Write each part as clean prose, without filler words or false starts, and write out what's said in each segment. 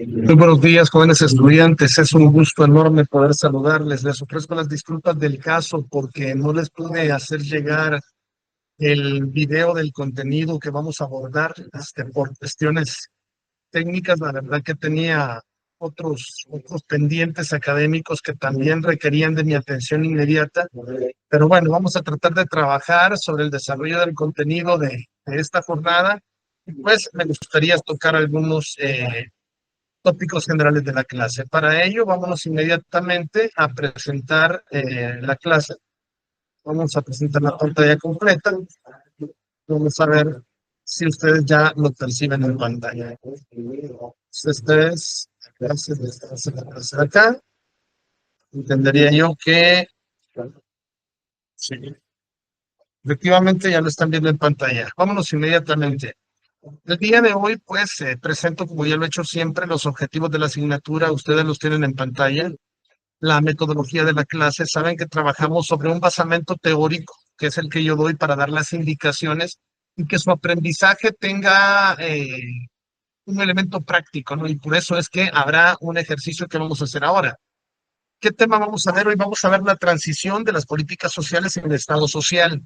Muy buenos días, jóvenes estudiantes. Es un gusto enorme poder saludarles. Les ofrezco las disculpas del caso porque no les pude hacer llegar el video del contenido que vamos a abordar por cuestiones técnicas. La verdad que tenía otros pendientes académicos que también requerían de mi atención inmediata. Pero bueno, vamos a tratar de trabajar sobre el desarrollo del contenido de esta jornada. Y pues me gustaría tocar algunos tópicos generales de la clase. Para ello, vámonos inmediatamente a presentar la clase. Vamos a presentar la pantalla completa. Vamos a ver si ustedes ya lo perciben en pantalla. Esta es la clase de acá. Entendería yo que sí, efectivamente ya lo están viendo en pantalla. Vámonos inmediatamente. El día de hoy, pues, presento, como ya lo he hecho siempre, los objetivos de la asignatura. Ustedes los tienen en pantalla. La metodología de la clase. Saben que trabajamos sobre un basamento teórico, que es el que yo doy para dar las indicaciones y que su aprendizaje tenga un elemento práctico, ¿no? Y por eso es que habrá un ejercicio que vamos a hacer ahora. ¿Qué tema vamos a ver hoy? Vamos a ver la transición de las políticas sociales en el Estado social.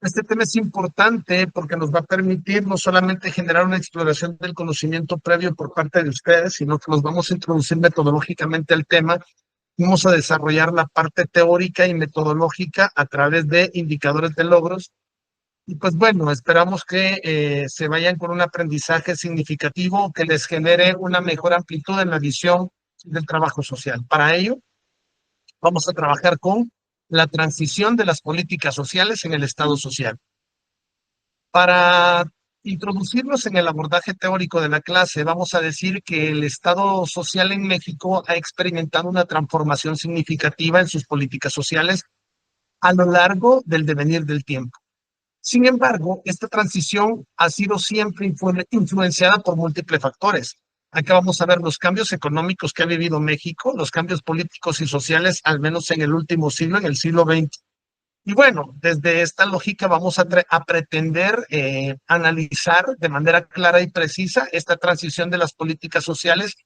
Este tema es importante porque nos va a permitir no solamente generar una exploración del conocimiento previo por parte de ustedes, sino que nos vamos a introducir metodológicamente al tema. Vamos a desarrollar la parte teórica y metodológica a través de indicadores de logros. Y pues bueno, esperamos que se vayan con un aprendizaje significativo que les genere una mejor amplitud en la visión del trabajo social. Para ello, vamos a trabajar con la transición de las políticas sociales en el Estado social. Para introducirnos en el abordaje teórico de la clase, vamos a decir que el Estado social en México ha experimentado una transformación significativa en sus políticas sociales a lo largo del devenir del tiempo. Sin embargo, esta transición ha sido siempre influenciada por múltiples factores. Acá vamos a ver los cambios económicos que ha vivido México, los cambios políticos y sociales, al menos en el último siglo, en el siglo XX. Y bueno, desde esta lógica vamos a pretender analizar de manera clara y precisa esta transición de las políticas sociales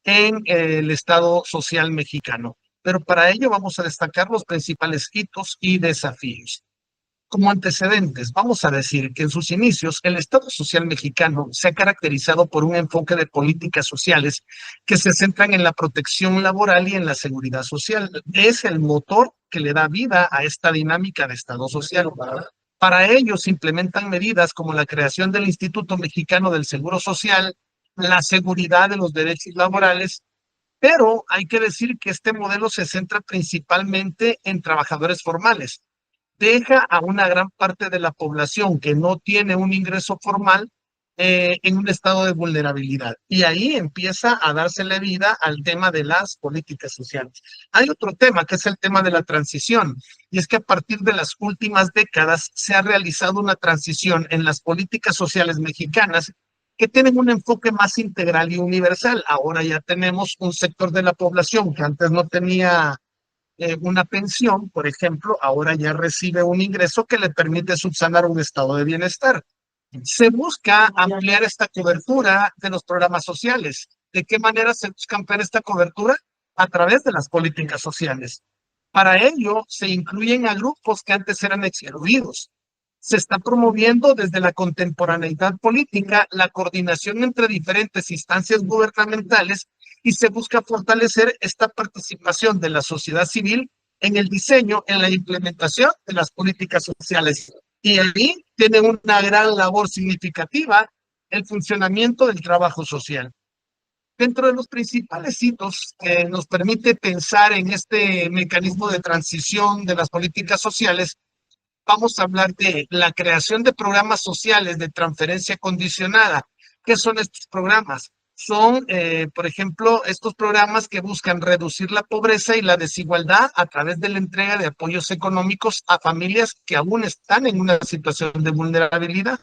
en el Estado social mexicano. Pero para ello vamos a destacar los principales hitos y desafíos. Como antecedentes, vamos a decir que en sus inicios el Estado social mexicano se ha caracterizado por un enfoque de políticas sociales que se centran en la protección laboral y en la seguridad social. Es el motor que le da vida a esta dinámica de Estado social. Para ello se implementan medidas como la creación del Instituto Mexicano del Seguro Social, la seguridad de los derechos laborales, pero hay que decir que este modelo se centra principalmente en trabajadores formales. Deja a una gran parte de la población que no tiene un ingreso formal en un estado de vulnerabilidad. Y ahí empieza a dársele vida al tema de las políticas sociales. Hay otro tema que es el tema de la transición, y es que a partir de las últimas décadas se ha realizado una transición en las políticas sociales mexicanas que tienen un enfoque más integral y universal. Ahora ya tenemos un sector de la población que antes no tenía una pensión, por ejemplo, ahora ya recibe un ingreso que le permite subsanar un estado de bienestar. Se busca ampliar esta cobertura de los programas sociales. ¿De qué manera se busca ampliar esta cobertura? A través de las políticas sociales. Para ello, se incluyen a grupos que antes eran excluidos. Se está promoviendo desde la contemporaneidad política la coordinación entre diferentes instancias gubernamentales y se busca fortalecer esta participación de la sociedad civil en el diseño, en la implementación de las políticas sociales. Y ahí tiene una gran labor significativa el funcionamiento del trabajo social. Dentro de los principales hitos que nos permite pensar en este mecanismo de transición de las políticas sociales, vamos a hablar de la creación de programas sociales de transferencia condicionada. ¿Qué son estos programas? Son, por ejemplo, estos programas que buscan reducir la pobreza y la desigualdad a través de la entrega de apoyos económicos a familias que aún están en una situación de vulnerabilidad.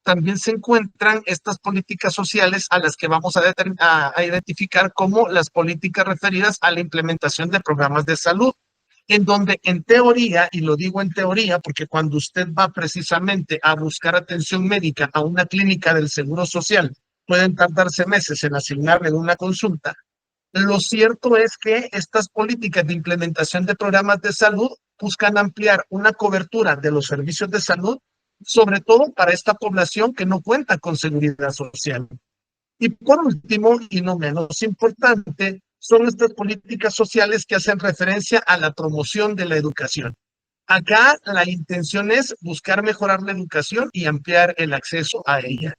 También se encuentran estas políticas sociales a las que vamos a identificar como las políticas referidas a la implementación de programas de salud, en donde en teoría, y lo digo en teoría porque cuando usted va precisamente a buscar atención médica a una clínica del Seguro Social, pueden tardarse meses en asignarle una consulta. Lo cierto es que estas políticas de implementación de programas de salud buscan ampliar una cobertura de los servicios de salud, sobre todo para esta población que no cuenta con seguridad social. Y por último, y no menos importante, son estas políticas sociales que hacen referencia a la promoción de la educación. Acá la intención es buscar mejorar la educación y ampliar el acceso a ella.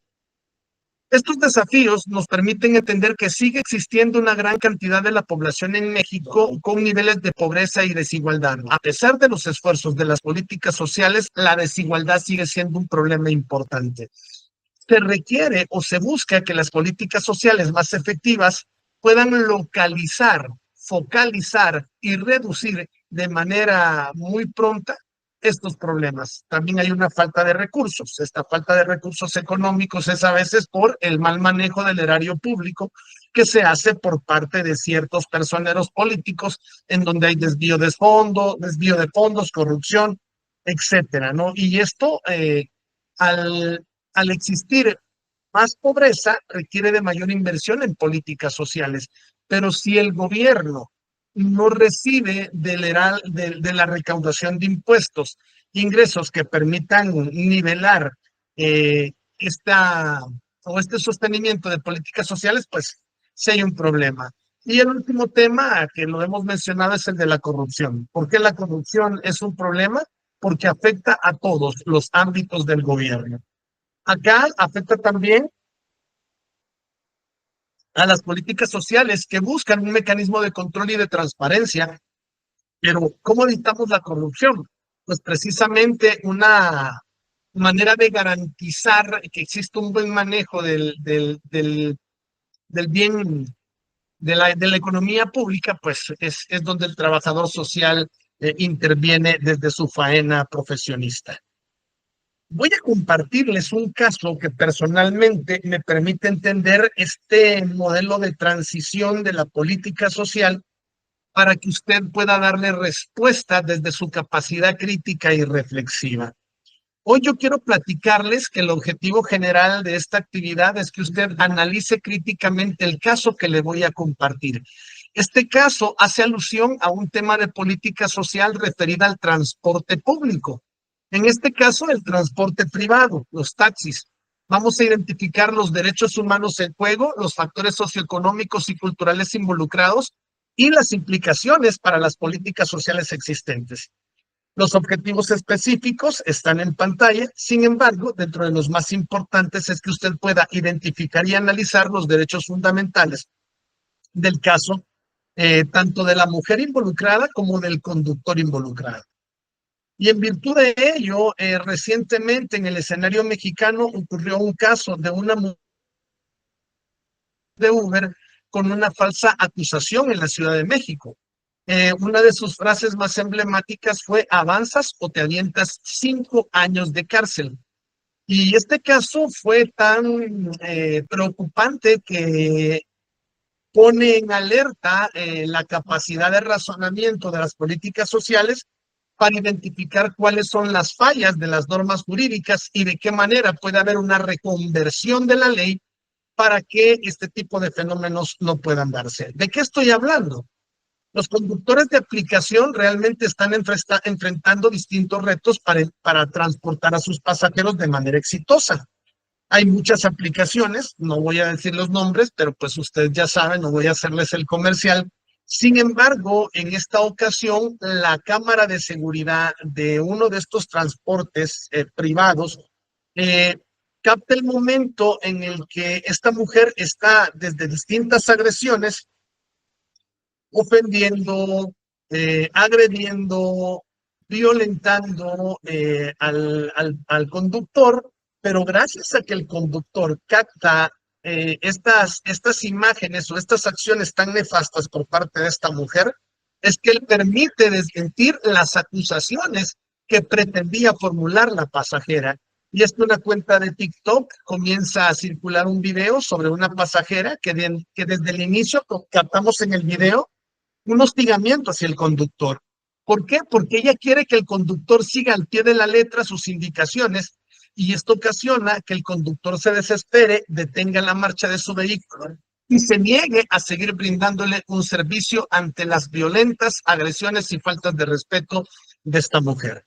Estos desafíos nos permiten entender que sigue existiendo una gran cantidad de la población en México con niveles de pobreza y desigualdad. A pesar de los esfuerzos de las políticas sociales, la desigualdad sigue siendo un problema importante. Se requiere o se busca que las políticas sociales más efectivas puedan localizar, focalizar y reducir de manera muy pronta estos problemas. También hay una falta de recursos. Esta falta de recursos económicos es a veces por el mal manejo del erario público que se hace por parte de ciertos personeros políticos en donde hay desvío de fondos, corrupción, etcétera, ¿no? Y esto, al existir más pobreza, requiere de mayor inversión en políticas sociales. Pero si el gobierno no recibe de la recaudación de impuestos ingresos que permitan nivelar esta o este sostenimiento de políticas sociales, pues sí hay un problema. Y el último tema que lo hemos mencionado es el de la corrupción. ¿Por qué la corrupción es un problema? Porque afecta a todos los ámbitos del gobierno. Acá afecta también a las políticas sociales que buscan un mecanismo de control y de transparencia. Pero ¿cómo evitamos la corrupción? Pues precisamente una manera de garantizar que existe un buen manejo del bien de la economía pública, pues es donde el trabajador social interviene desde su faena profesionista. Voy a compartirles un caso que personalmente me permite entender este modelo de transición de la política social para que usted pueda darle respuesta desde su capacidad crítica y reflexiva. Hoy yo quiero platicarles que el objetivo general de esta actividad es que usted analice críticamente el caso que le voy a compartir. Este caso hace alusión a un tema de política social referida al transporte público. En este caso, el transporte privado, los taxis. Vamos a identificar los derechos humanos en juego, los factores socioeconómicos y culturales involucrados y las implicaciones para las políticas sociales existentes. Los objetivos específicos están en pantalla, sin embargo, dentro de los más importantes es que usted pueda identificar y analizar los derechos fundamentales del caso, tanto de la mujer involucrada como del conductor involucrado. Y en virtud de ello, recientemente en el escenario mexicano ocurrió un caso de una mujer de Uber con una falsa acusación en la Ciudad de México. Una de sus frases más emblemáticas fue: avanzas o te avientas 5 años de cárcel. Y este caso fue tan preocupante que pone en alerta la capacidad de razonamiento de las políticas sociales para identificar cuáles son las fallas de las normas jurídicas y de qué manera puede haber una reconversión de la ley para que este tipo de fenómenos no puedan darse. ¿De qué estoy hablando? Los conductores de aplicación realmente están enfrentando distintos retos para transportar a sus pasajeros de manera exitosa. Hay muchas aplicaciones, no voy a decir los nombres, pero pues ustedes ya saben, no voy a hacerles el comercial. Sin embargo, en esta ocasión, la cámara de seguridad de uno de estos transportes privados eh, capta el momento en el que esta mujer está desde distintas agresiones ofendiendo, agrediendo, violentando al conductor, pero gracias a que el conductor capta estas imágenes o estas acciones tan nefastas por parte de esta mujer, es que él permite desmentir las acusaciones que pretendía formular la pasajera. Y es que una cuenta de TikTok comienza a circular un video sobre una pasajera que desde el inicio captamos en el video un hostigamiento hacia el conductor. ¿Por qué? Porque ella quiere que el conductor siga al pie de la letra sus indicaciones y esto ocasiona que el conductor se desespere, detenga la marcha de su vehículo y se niegue a seguir brindándole un servicio ante las violentas agresiones y faltas de respeto de esta mujer.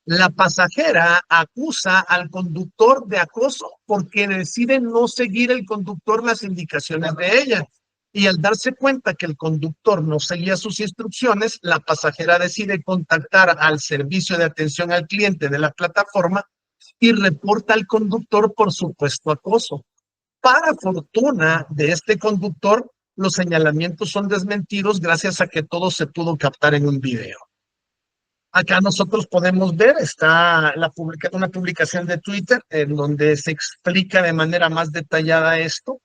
La pasajera acusa al conductor de acoso porque decide no seguir el conductor las indicaciones de ella. Y al darse cuenta que el conductor no seguía sus instrucciones, la pasajera decide contactar al servicio de atención al cliente de la plataforma y reporta al conductor por supuesto acoso. Para fortuna de este conductor, los señalamientos son desmentidos gracias a que todo se pudo captar en un video. Acá nosotros podemos ver, está una publicación de Twitter en donde se explica de manera más detallada esto.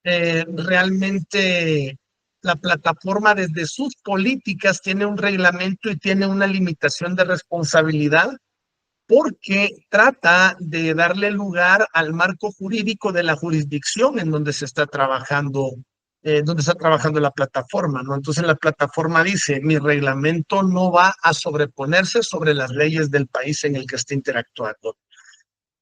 Realmente la plataforma desde sus políticas tiene un reglamento y tiene una limitación de responsabilidad porque trata de darle lugar al marco jurídico de la jurisdicción en donde está trabajando la plataforma, ¿no? Entonces la plataforma dice, mi reglamento no va a sobreponerse sobre las leyes del país en el que esté interactuando.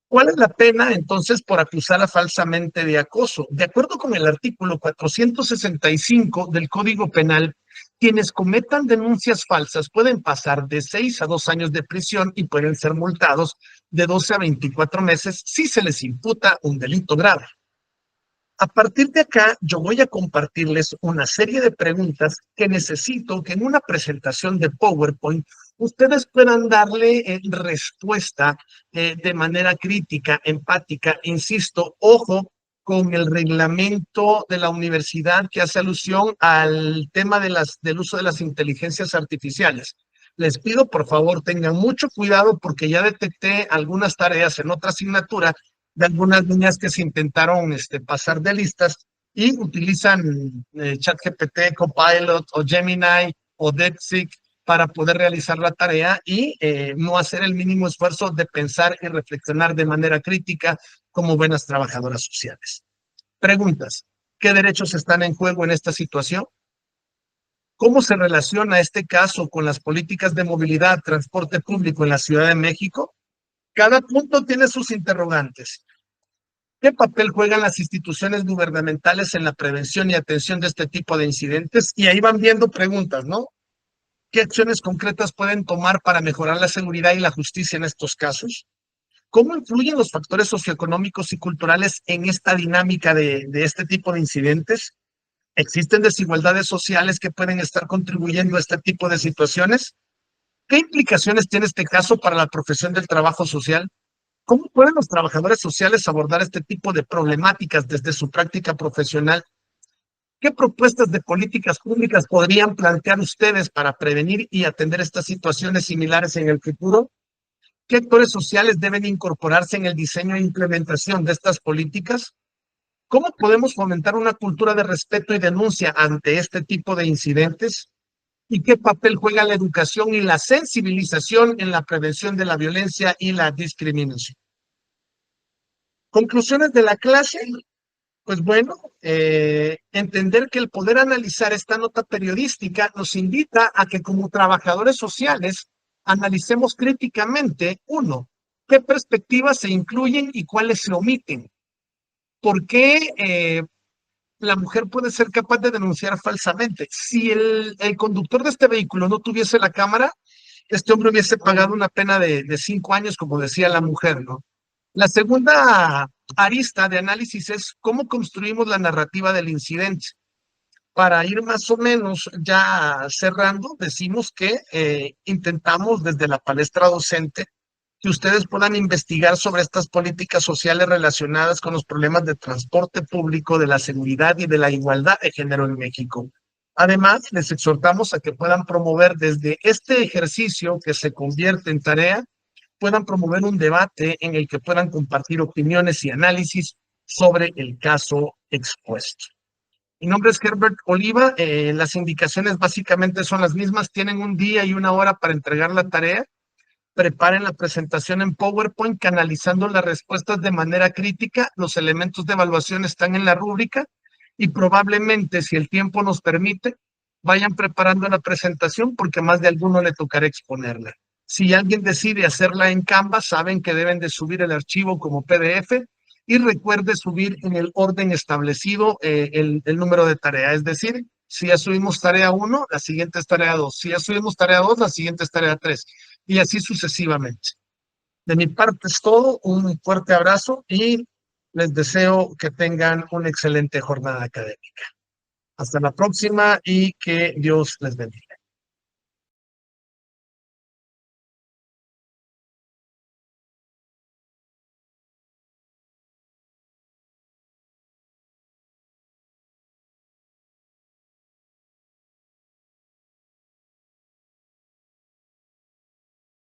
¿Cuál es la pena entonces por acusarla falsamente de acoso? De acuerdo con el artículo 465 del Código Penal, quienes cometan denuncias falsas pueden pasar de 6 a 2 años de prisión y pueden ser multados de 12 a 24 meses si se les imputa un delito grave. A partir de acá, yo voy a compartirles una serie de preguntas que necesito que en una presentación de PowerPoint ustedes puedan darle respuesta de manera crítica, empática. Insisto, ojo con el reglamento de la universidad que hace alusión al tema del uso de las inteligencias artificiales. Les pido, por favor, tengan mucho cuidado porque ya detecté algunas tareas en otra asignatura de algunas niñas que se intentaron pasar de listas y utilizan ChatGPT, Copilot o Gemini o DeepSeek para poder realizar la tarea y no hacer el mínimo esfuerzo de pensar y reflexionar de manera crítica como buenas trabajadoras sociales. Preguntas. ¿Qué derechos están en juego en esta situación? ¿Cómo se relaciona este caso con las políticas de movilidad, transporte público en la Ciudad de México? Cada punto tiene sus interrogantes. ¿Qué papel juegan las instituciones gubernamentales en la prevención y atención de este tipo de incidentes? Y ahí van viendo preguntas, ¿no? ¿Qué acciones concretas pueden tomar para mejorar la seguridad y la justicia en estos casos? ¿Cómo influyen los factores socioeconómicos y culturales en esta dinámica de este tipo de incidentes? ¿Existen desigualdades sociales que pueden estar contribuyendo a este tipo de situaciones? ¿Qué implicaciones tiene este caso para la profesión del trabajo social? ¿Cómo pueden los trabajadores sociales abordar este tipo de problemáticas desde su práctica profesional? ¿Qué propuestas de políticas públicas podrían plantear ustedes para prevenir y atender estas situaciones similares en el futuro? ¿Qué actores sociales deben incorporarse en el diseño e implementación de estas políticas? ¿Cómo podemos fomentar una cultura de respeto y denuncia ante este tipo de incidentes? ¿Y qué papel juega la educación y la sensibilización en la prevención de la violencia y la discriminación? Conclusiones de la clase. Pues bueno, entender que el poder analizar esta nota periodística nos invita a que como trabajadores sociales analicemos críticamente, uno, qué perspectivas se incluyen y cuáles se omiten. ¿Por qué la mujer puede ser capaz de denunciar falsamente? Si el conductor de este vehículo no tuviese la cámara, este hombre hubiese pagado una pena de 5 años, como decía la mujer, ¿no? La segunda arista de análisis es cómo construimos la narrativa del incidente. Para ir más o menos ya cerrando, decimos que intentamos desde la palestra docente que ustedes puedan investigar sobre estas políticas sociales relacionadas con los problemas de transporte público, de la seguridad y de la igualdad de género en México. Además, les exhortamos a que puedan promover desde este ejercicio que se convierte en tarea, puedan promover un debate en el que puedan compartir opiniones y análisis sobre el caso expuesto. Mi nombre es Herbert Oliva, las indicaciones básicamente son las mismas, tienen un día y una hora para entregar la tarea, preparen la presentación en PowerPoint canalizando las respuestas de manera crítica, los elementos de evaluación están en la rúbrica y probablemente, si el tiempo nos permite, vayan preparando la presentación porque más de alguno le tocará exponerla. Si alguien decide hacerla en Canvas, saben que deben de subir el archivo como PDF y recuerde subir en el orden establecido el número de tarea. Es decir, si ya subimos tarea 1, la siguiente es tarea 2. Si ya subimos tarea 2, la siguiente es tarea 3. Y así sucesivamente. De mi parte es todo. Un fuerte abrazo y les deseo que tengan una excelente jornada académica. Hasta la próxima y que Dios les bendiga.